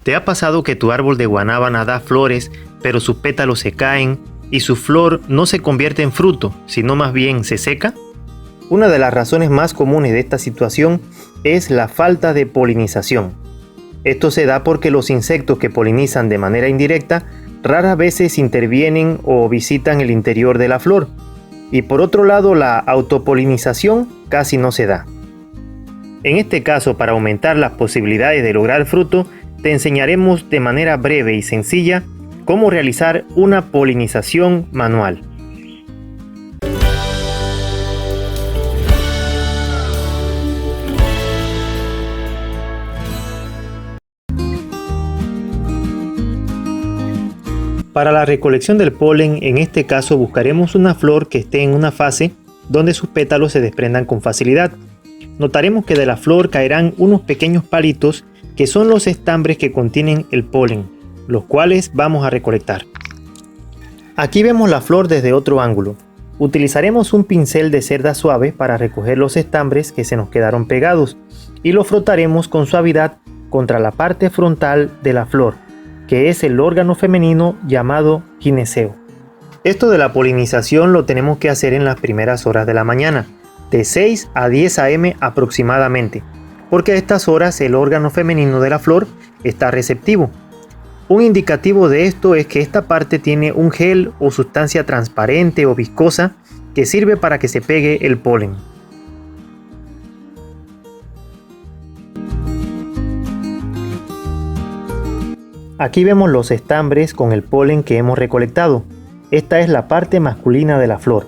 ¿Te ha pasado que tu árbol de guanábana da flores, pero sus pétalos se caen y su flor no se convierte en fruto, sino más bien se seca? Una de las razones más comunes de esta situación es la falta de polinización. Esto se da porque los insectos que polinizan de manera indirecta raras veces intervienen o visitan el interior de la flor. Y por otro lado, la autopolinización casi no se da. En este caso, para aumentar las posibilidades de lograr fruto, te enseñaremos de manera breve y sencilla cómo realizar una polinización manual. Para la recolección del polen, en este caso buscaremos una flor que esté en una fase donde sus pétalos se desprendan con facilidad. Notaremos que de la flor caerán unos pequeños palitos que son los estambres que contienen el polen, los cuales vamos a recolectar. Aquí vemos la flor desde otro ángulo. Utilizaremos un pincel de cerda suave para recoger los estambres que se nos quedaron pegados y lo frotaremos con suavidad contra la parte frontal de la flor, que es el órgano femenino llamado gineceo. Esto de la polinización lo tenemos que hacer en las primeras horas de la mañana, de 6 a 10 am aproximadamente, porque a estas horas el órgano femenino de la flor está receptivo. Un indicativo de esto es que esta parte tiene un gel o sustancia transparente o viscosa que sirve para que se pegue el polen. Aquí vemos los estambres con el polen que hemos recolectado. Esta es la parte masculina de la flor.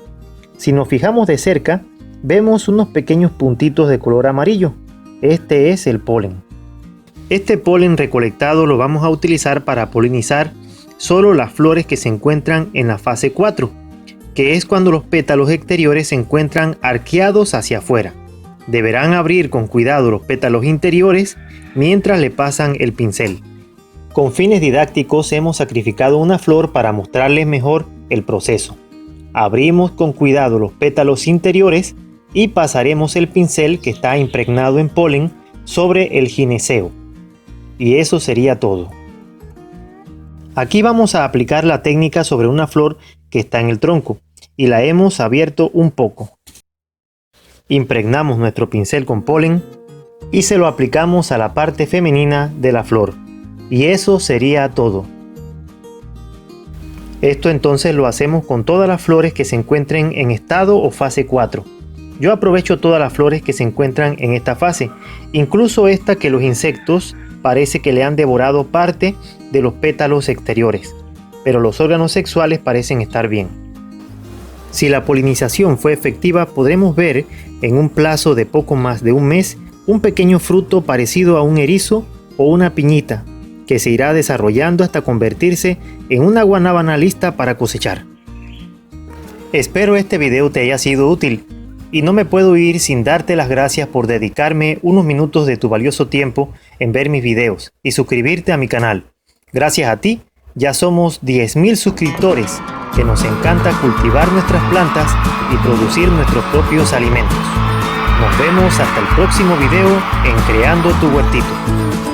Si nos fijamos de cerca, vemos unos pequeños puntitos de color amarillo. Este es el polen. Este polen recolectado lo vamos a utilizar para polinizar solo las flores que se encuentran en la fase 4, que es cuando los pétalos exteriores se encuentran arqueados hacia afuera. Deberán abrir con cuidado los pétalos interiores mientras le pasan el pincel. Con fines didácticos hemos sacrificado una flor para mostrarles mejor el proceso. Abrimos con cuidado los pétalos interiores y pasaremos el pincel que está impregnado en polen sobre el gineceo. Y eso sería todo. Aquí vamos a aplicar la técnica sobre una flor que está en el tronco y la hemos abierto un poco. Impregnamos nuestro pincel con polen y se lo aplicamos a la parte femenina de la flor. Y eso sería todo. Esto entonces lo hacemos con todas las flores que se encuentren en estado o fase 4. Yo aprovecho todas las flores que se encuentran en esta fase, incluso esta que los insectos parece que le han devorado parte de los pétalos exteriores, pero los órganos sexuales parecen estar bien. Si la polinización fue efectiva, podremos ver en un plazo de poco más de un mes un pequeño fruto parecido a un erizo o una piñita, que se irá desarrollando hasta convertirse en una guanábana lista para cosechar. Espero este video te haya sido útil y no me puedo ir sin darte las gracias por dedicarme unos minutos de tu valioso tiempo en ver mis videos y suscribirte a mi canal. Gracias a ti ya somos 10.000 suscriptores que nos encanta cultivar nuestras plantas y producir nuestros propios alimentos. Nos vemos hasta el próximo video en Creando tu Huertito.